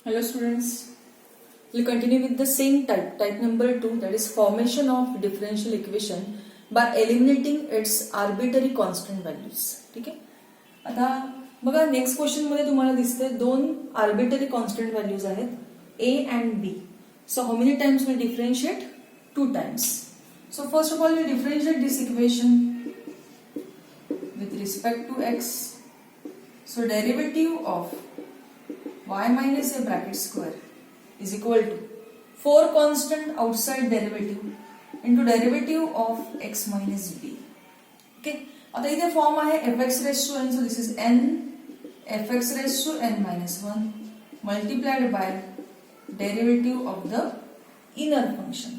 Hello students, we'll continue with the same type number 2, that is formation of differential equation by eliminating its arbitrary constant values. ठीक आहे. आता बघा next question मध्ये तुम्हाला दिसते दोन आर्बिटरी कॉन्स्टंट व्हॅल्यूज आहेत a and b. So how many times we differentiate? 2 times. So first of all we differentiate this equation with respect to x. So derivative of y minus a bracket square is equal to 4 constant outside derivative into derivative of x minus b. Okay. आता इथे form आहे fx raised to n, so this is n fx raised to n minus 1 multiplied by derivative of the inner function.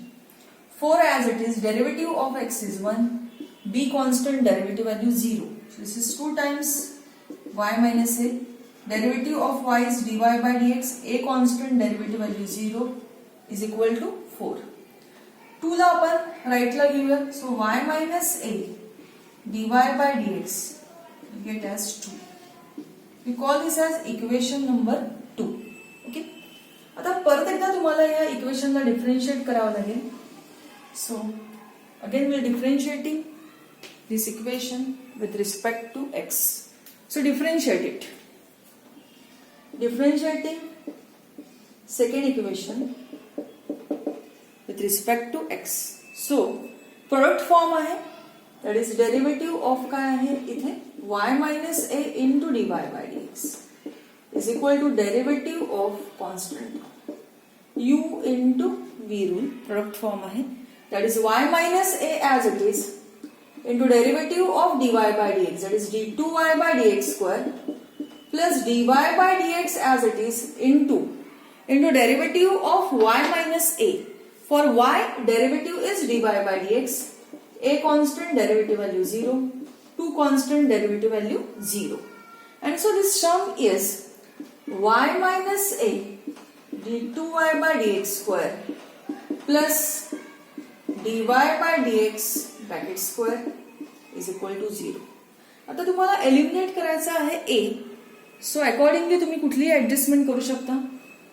4 as it is, derivative of x is 1, b constant, derivative value 0. So this is 2 times y minus a. Derivative of y is dy by dx, a constant, derivative value 0 is equal to 4. 2 ला आपण right ला घेऊया. So y minus a dy by dx we get as 2. We call this as equation number 2. Okay. आता परत एकदा तुम्हाला या इक्वेशनला डिफरेंशिएट करावं लागेल. So again we are differentiating this equation with respect to x. So differentiate it. Differentiating second equation with respect to x. So product form आहे, that is derivative of काय आहे इथे y minus a into dy by dx is equal to derivative of constant u into v rule. Product form आहे, that is y minus a as it is into derivative of dy by dx, that is d2y by dx square plus dy by dx as it is into derivative of y minus a. For y, derivative is dy by dx, a constant, derivative value 0, 2 constant, derivative value 0. And so this sum is y minus a d2y by dx square plus dy by dx bracket square is equal to 0. आता तुम्हाला eliminate करायचं आहे a. So accordingly तुम्ही कुठलीही adjustment करू शकता.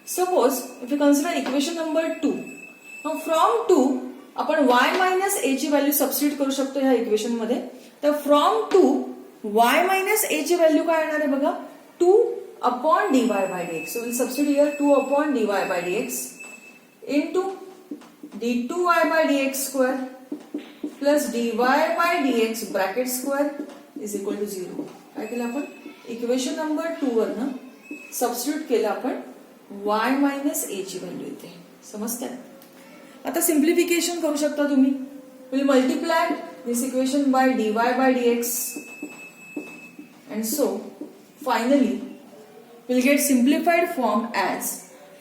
Suppose if you consider equation number 2. Now from 2 आपण y minus a ची व्हॅल्यू सबस्टिट्यूट करू शकतो ह्या इक्वेशन मध्ये. तर फ्रॉम 2 y minus a ची व्हॅल्यू काय येणार आहे बघा, 2 upon dy by dx. So we'll substitute here 2 upon dy by dx into d2y by dx square plus dy by dx bracket square is equal to 0. काय केलं आपण equation number 2 वरनं substitute केलं आपण y minus a ची value इथे. समजतंय. आता सिम्प्लिफिकेशन करू शकता तुम्ही. Will multiply this equation by dy by dx and so finally we'll get simplified form as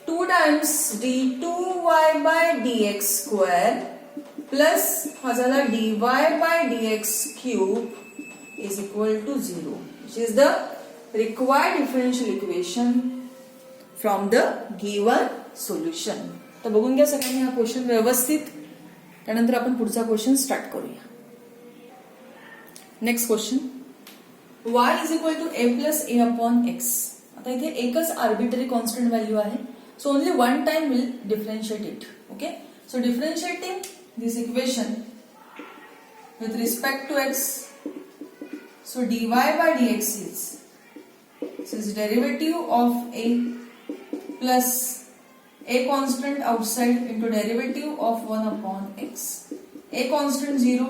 2 times d2y by dx square plus हा झाला dy by dx cube is equal to 0, which is the required differential equation from the given solution. तर बघून घ्या सगळ्यांनी हा question व्यवस्थित, त्यानंतर आपण पुढचा क्वेश्चन स्टार्ट करूया. Next question, y is equal to a plus a upon x. आता इथे एकच आर्बिटरी कॉन्स्टंट व्हॅल्यू आहे. So only one time will differentiate it. Okay. So differentiating this equation with respect to x. So dy by dx is derivative of a plus a constant outside into derivative of 1 upon x. A constant 0,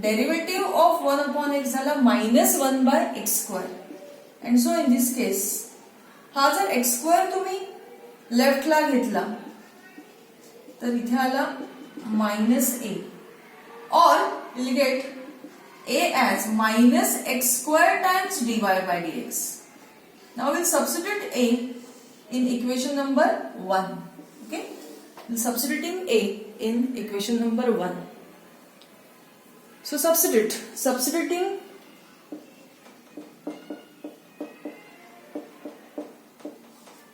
derivative of 1 upon x झाला minus 1 by x square. And so in this case हा जर x square तुम्ही left ला घेतला तर इथे आला minus a, or we'll get a as minus x square times dy by dx. Now we'll substitute a in equation number 1. Okay, we'll substituting a in equation number 1. So substituting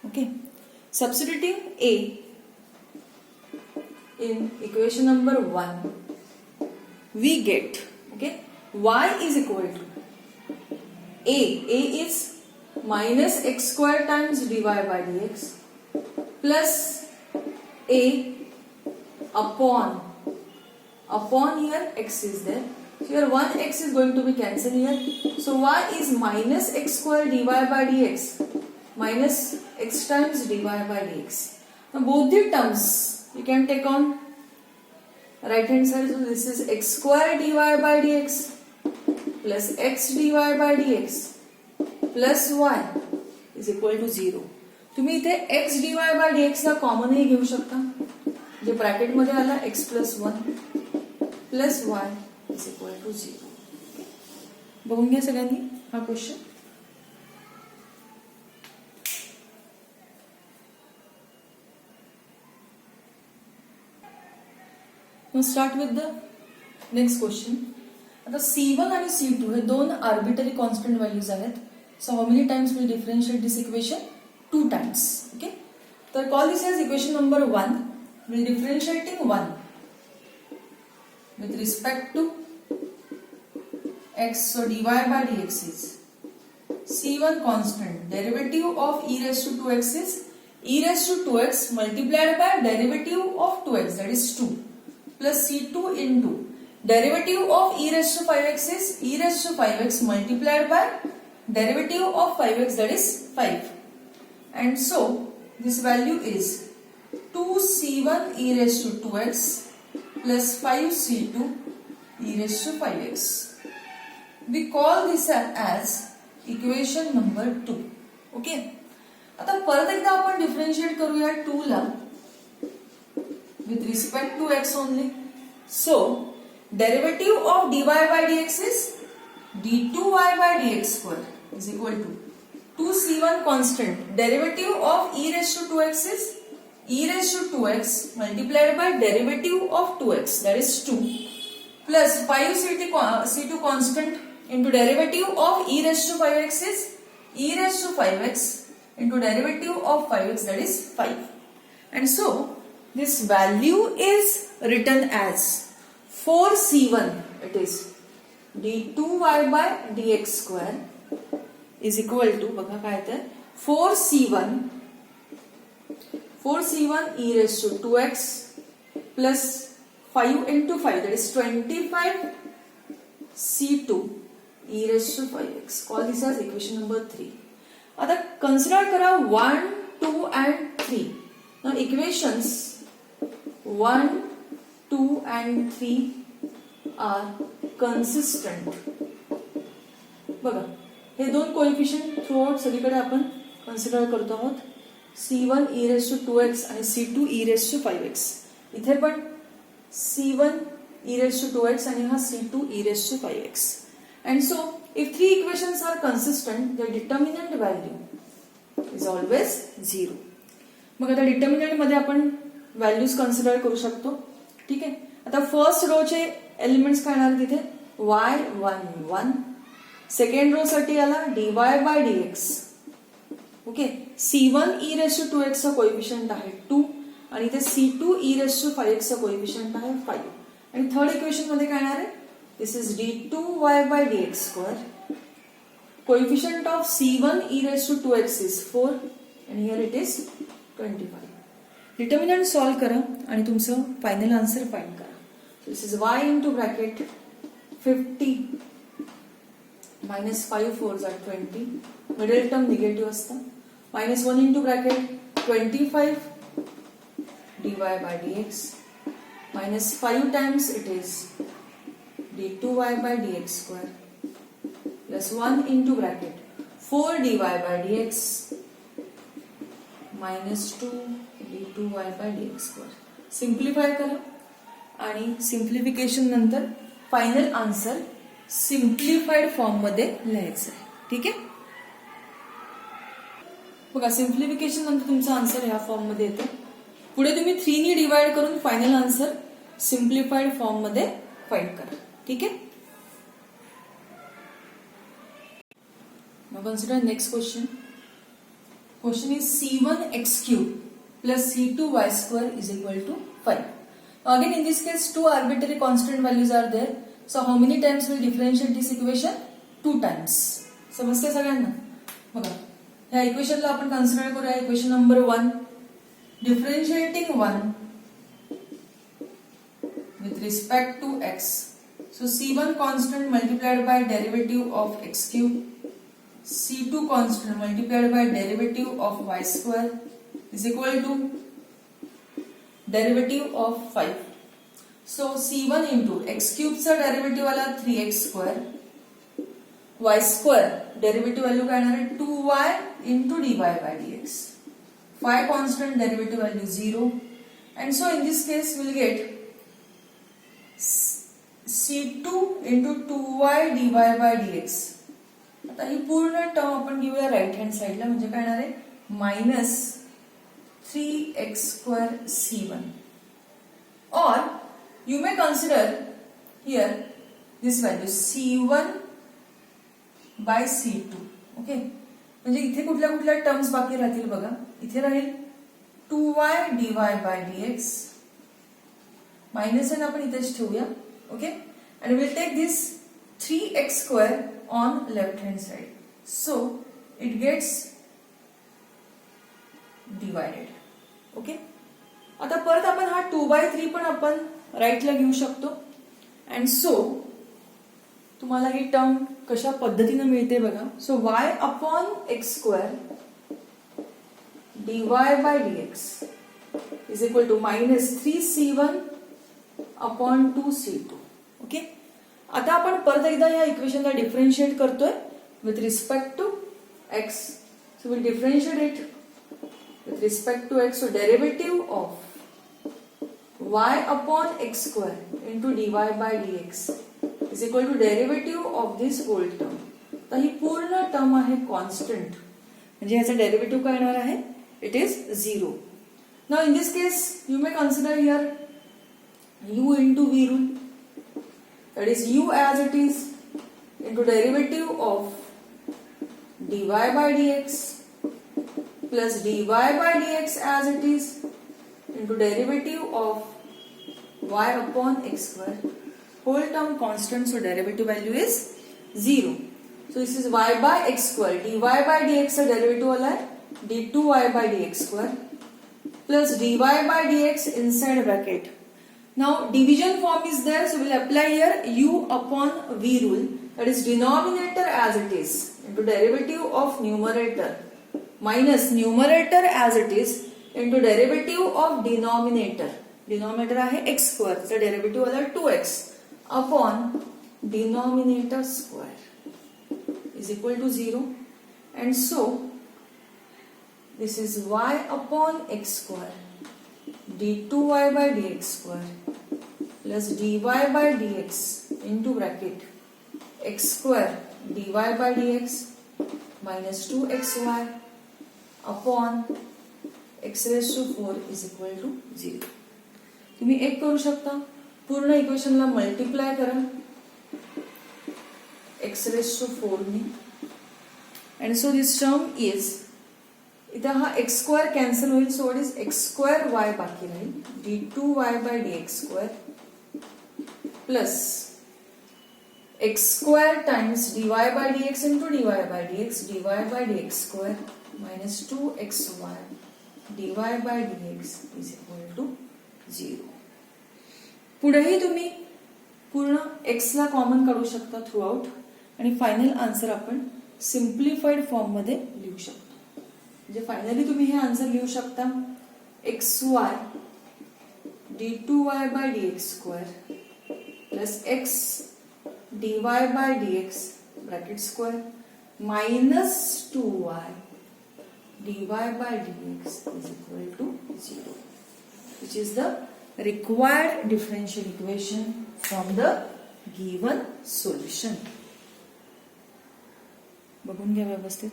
okay, substituting a in equation number 1 we get, okay, y is equal to a is minus x square times dy by dx plus a upon here x is there. So here 1x is going to be cancelled here. So y is minus x square dy by dx minus x times dy by dx. Now both the terms you can take on right hand side. So this is x square dy by dx plus x dy by dx plus y is equal to 0. तुम्ही इथे x dy by dx ला common ही घेऊ शकता. जे bracket मध्ये आला x plus 1 plus y is equal to 0. बघून घ्या सगळ्यांनी हा question. Now start with the next question. आता C1 आणि C2 हे दोन आर्बिटरी कॉन्स्टंट व्हॅल्यूज आहेत. So how many times we differentiate this equation? 2 times. Okay. तर call this as equation number 1. We are differentiating 1 with respect to x. So dy by dx is C1 constant. Derivative of e raised to 2x is e raised to 2x multiplied by derivative of 2x, that is 2, plus C2 into derivative of e raised to 5x is e raised to 5x multiplied by derivative of 5x, that is 5. And so this value is 2c1 e raised to 2x plus 5c2 e raised to 5x. We call this as equation number 2. Okay. आता परत एकदा आपण differentiate करूया 2 ला with respect to x only. So derivative of dy by dx is d2y by dx square is equal to 2c1 constant. Derivative of e raised to 2x is e raised to 2x multiplied by derivative of 2x, that is 2, plus 5c2 constant into derivative of e raised to 5x is e raised to 5x into derivative of 5x, that is 5. And so this value is written as 4c1, it is d2y by dx square is equal to बघा काय तर 4c1 e raised to 2x plus 5 into 5, that is 25 c2 e raised to 5x. Call this as equation number 3. आता consider करा 1, 2 and 3. Now equations 1, 2 and 3 are consistent. बघा हे दोन coefficient throughout सगळीकडे आपण कन्सिडर करतो आहोत. C1 e raised to 2x आणि C2 e raised to 5x. इथे पण C1 e raised to 2x आणि हा C2 e raised to 5x. And so if three equations are consistent, the determinant value is always 0. मग आता determinant मध्ये आपण values consider करू शकतो. ठीक आहे. आता फर्स्ट रो चे एलिमेंट्स काय येणार तिथे y11. सेकंड रो साठी आला dy by dx. Okay. C1 e raised to 2x चा कोएफिशिएंट आहे 2 आणि इथे C2 e raised to 5x चा कोएफिशिएंट आहे 5. आणि थर्ड इक्वेशन मध्ये काय येणार आहे this is d2y by dx square. Coefficient of C1 e raised to 2x is 4 and here it is 25. Determinant solve करा आणि तुमचं फायनल आन्सर फाइंड करा. This is y into bracket 50 minus 5 4s are 20. Middle term negative असतं. minus 1 into bracket 25 dy by dx minus 5 times it is d2y by dx square plus 1 into bracket 4 dy by dx minus 2 d2y by dx square. Simplify करा आणि simplification नंतर final answer simplified form मध्ये लिहायचं आहे. ठीक आहे. बघा simplification नंतर तुमचा आन्सर ह्या फॉर्म मध्ये येतो. पुढे तुम्ही 3 ने डिवाइड करून फायनल आन्सर सिम्प्लिफाईड फॉर्म मध्ये फाइंड करा. ठीक आहे. Now consider next question. Question is C1 x cube plus C2 y square is equal to 5. Again in this case 2 arbitrary constant values are there. So how many times we differentiate this equation? 2 times. समजते सगळ्यांना. बघा ह्या इक्वेशनला आपण consider करूया equation number 1. Differentiating 1 with respect to x. So C1 constant multiplied by derivative of x cube, C2 constant multiplied by derivative of y square is equal to derivative of 5. So C1 into x cube चा derivative वाला 3x square, y square derivative value काय येणार आहे 2y into dy by dx. 5 constant derivative value 0, and so in this case we'll get C2 into 2y dy by dx. आता ही पूर्ण term आपण घेऊया right hand साइडला, म्हणजे काय येणार आहे minus 3x square C1, or you may consider here this value C1 by C2. Okay, म्हणजे इथे कुठल्या कुठल्या टर्म्स बाकी राहतील बघा. इथे राहील 2y dy by dx, minus n आपण इथेच ठेवूया. Okay, and we'll take this 3x square on left hand side, so it gets divided. Okay, आता परत आपण हा 2/3 पण आपण राईटला घेऊ शकतो, अँड सो तुम्हाला ही टर्म कशा पद्धतीने मिळते बघा. So y upon x square dy by dx is equal to minus 3c1 upon 2c2. Okay, आता आपण परत एकदा या इक्वेशनला डिफरेंशिएट करतोय with respect to x. So will differentiate it with respect to x. So derivative of y upon x square into dy by dx is equal to derivative of this whole term. तर ही पूर्ण term आहे constant, म्हणजे ह्याचा derivative काय येणार आहे, it is 0. Now in this case you may consider here u into v rule, that is u as it is into derivative of dy by dx plus dy by dx as it is into derivative of y upon x square. Whole term constant, so derivative value is 0. So this is y by x square, dy by dx का derivative वाला है d2y by dx square plus dy by dx inside bracket. Now division form is there, so we'll apply here u upon v rule, that is denominator as it is into derivative of numerator minus numerator as it is into derivative of denominator. Denominator आहे x square, चा derivative वाला 2x upon denominator square is equal to 0, and so this is y upon x square d2y by dx square plus dy by dx into bracket x square dy by dx minus 2xy upon x raised to 4 is equal to 0. तुम्ही एक करू शकता, पूर्ण इक्वेशनला multiply करा x raised to 4 ने, and so this term is, इथं हा x square cancel होईल, so it is x square y बाकी राहील d2y by dx square plus x square times dy by dx into dy by dx by dx square minus 2xy dy by dx is equal to 0. पुढेही तुम्ही पूर्ण x ला common काढू शकता through out, आणि final answer आपण simplified form मध्ये लिहू शकतो. म्हणजे फायनली तुम्ही हे आन्सर लिहू शकता xy d2y by dx square plus x dy by dx bracket square minus 2y dy by dx is equal to 0, which is the required differential equation from the given solution. बघून घ्या व्यवस्थित.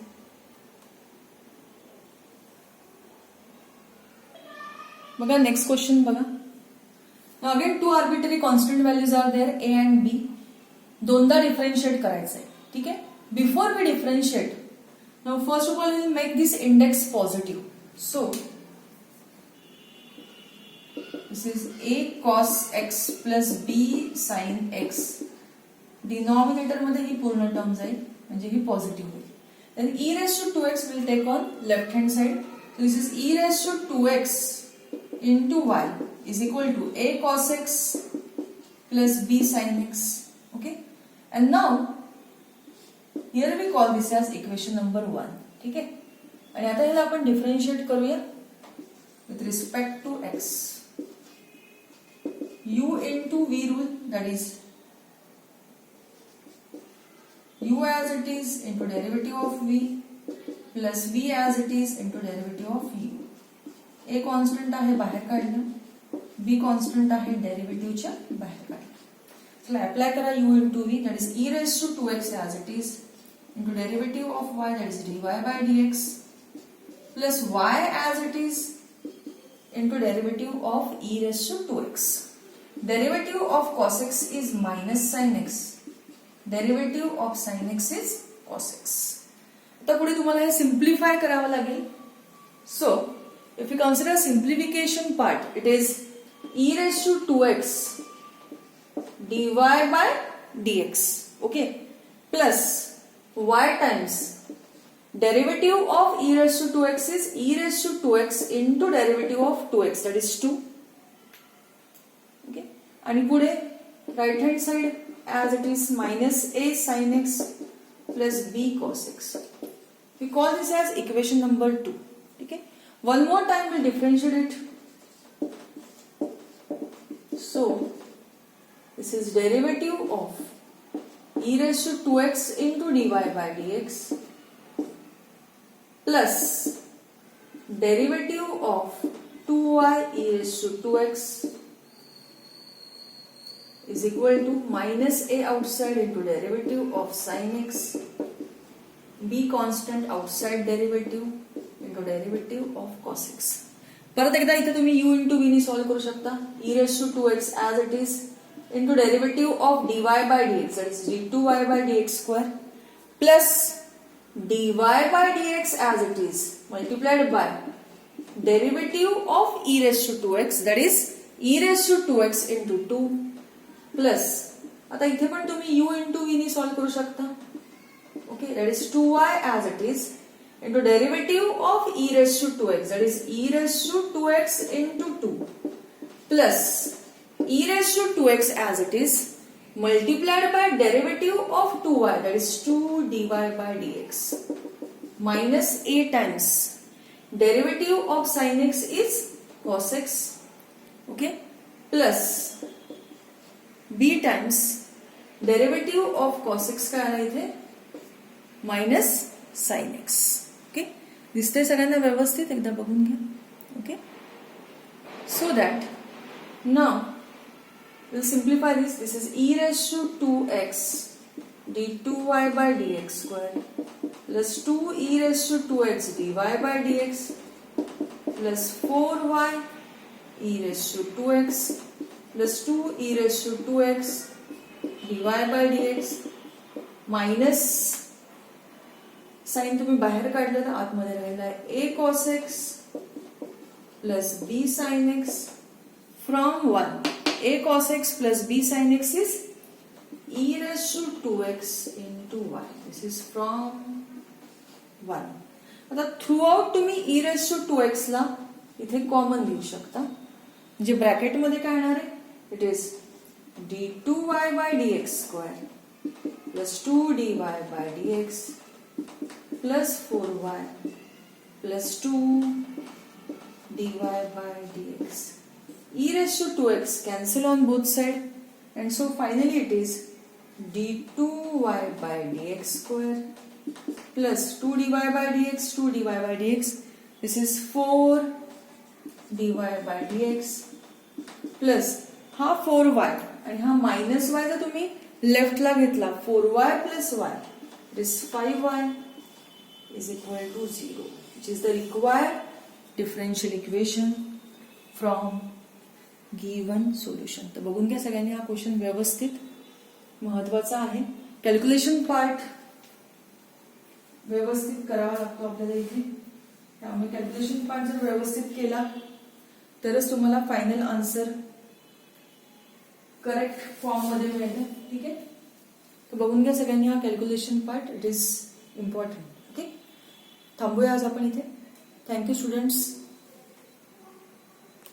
बघा next question बघा. Now again two arbitrary constant values are there, a and b. दोनदा differentiate करायचंय, ठीक आहे. Before we differentiate, now first of all we will make this index positive. So this is a cos x plus b sin x. Denominator मध्ये ही पूर्ण term जाईल, म्हणजे ही positive होईल. then e raised to 2x will take on left hand side. So this is e raised to 2x into y is equal to a cos x plus b sin x. Okay, and now here we call this as equation number 1. ठीक है, आणि आता ह्याला आपण differentiate करूया with respect to x. u into v rule, that is u as it is into derivative of v plus v as it is into derivative of u. a constant आहे बाहेर काढलं, b कॉन्स्टंट आहे डेरिव्हेटिव्हच्या बाहेर काढलं. चला apply करा u into v, that is e raised to 2x as it is into derivative of y, that is dy by dx plus y as it is into derivative of e raised to 2x. Derivative of cos x is minus sin x. Derivative of sin x is cos x. आता पुढे तुम्हाला हे simplify करावं लागेल. So if you consider simplification part, it is e raised to 2x dy by dx, okay, plus y times derivative of e raised to 2x is e raised to 2x into derivative of 2x, that is 2. Okay, आणि पुढे right hand side as it is minus a sin x plus b cos x. We call this as equation number 2. Okay, one more time we'll differentiate it. So this is derivative of e raised to 2x into dy by dx plus derivative of 2y e raised to 2x is equal to minus a outside into derivative of sin x, b constant outside derivative into derivative of cos x. परत एकदा इथे तुम्ही u into v ने solve करू शकता. e raised to 2x as it is into derivative of dy by dx, that is d2y by dx square plus dy by dx as it is multiplied by derivative of e raised to 2x, that is e raised to 2x into 2 plus आता इथे पण तुम्ही u into v ने solve करू शकता. Okay, that is 2y as it is into derivative of e raised to 2x, that is e raised to 2x into 2 plus e raised to 2x as it is multiplied by derivative of 2y, that is 2 dy by dx minus a times derivative of sin x is cos x, okay, plus b times derivative of cos x काय आला इथे minus sin x. Okay, दिसतंय सगळ्यांना व्यवस्थित? एकदा बघून घ्या. Okay, so that now we'll simplify this. This is e raised to 2x d2y by dx square plus 2 e raised to 2x dy by dx plus 4y e raised to 2x plus 2 e raised to 2x dy by dx minus sign तुम्ही बाहेर काढलं तर आतमध्ये राहिला आहे a cos x plus b sin x from 1. a cos x plus b sin x is e raised to 2x into y. This is from 1. आता through out तुम्ही e raised to 2x ला इथे common घेऊ शकता. म्हणजे bracket मध्ये काय येणार आहे? It is d2y by dx square plus 2 dy by dx plus 4y plus 2 dy by dx. E raised to 2x cancel on both sides and so finally it is d2y by dx square plus 2 dy by dx, 2 dy by dx. This is 4 dy by dx plus हा 4y आणि हा minus y जर तुम्ही left ला घेतला 4y plus y, it is 5y is equal to 0, which is the required differential equation from given solution. तर बघून घ्या सगळ्यांनी हा क्वेश्चन व्यवस्थित महत्वाचा आहे. कॅल्क्युलेशन पार्ट व्यवस्थित करावा लागतो आपल्याला इथे. त्यामुळे कॅल्क्युलेशन पार्ट जर व्यवस्थित केला तरच तुम्हाला फायनल आन्सर करेक्ट फॉर्म मध्ये मिळेल. ठीक आहे, तर बघून घ्या सगळ्यांनी हा calculation part. It is important. Okay. थांबूया आज आपण इथे. Thank you students.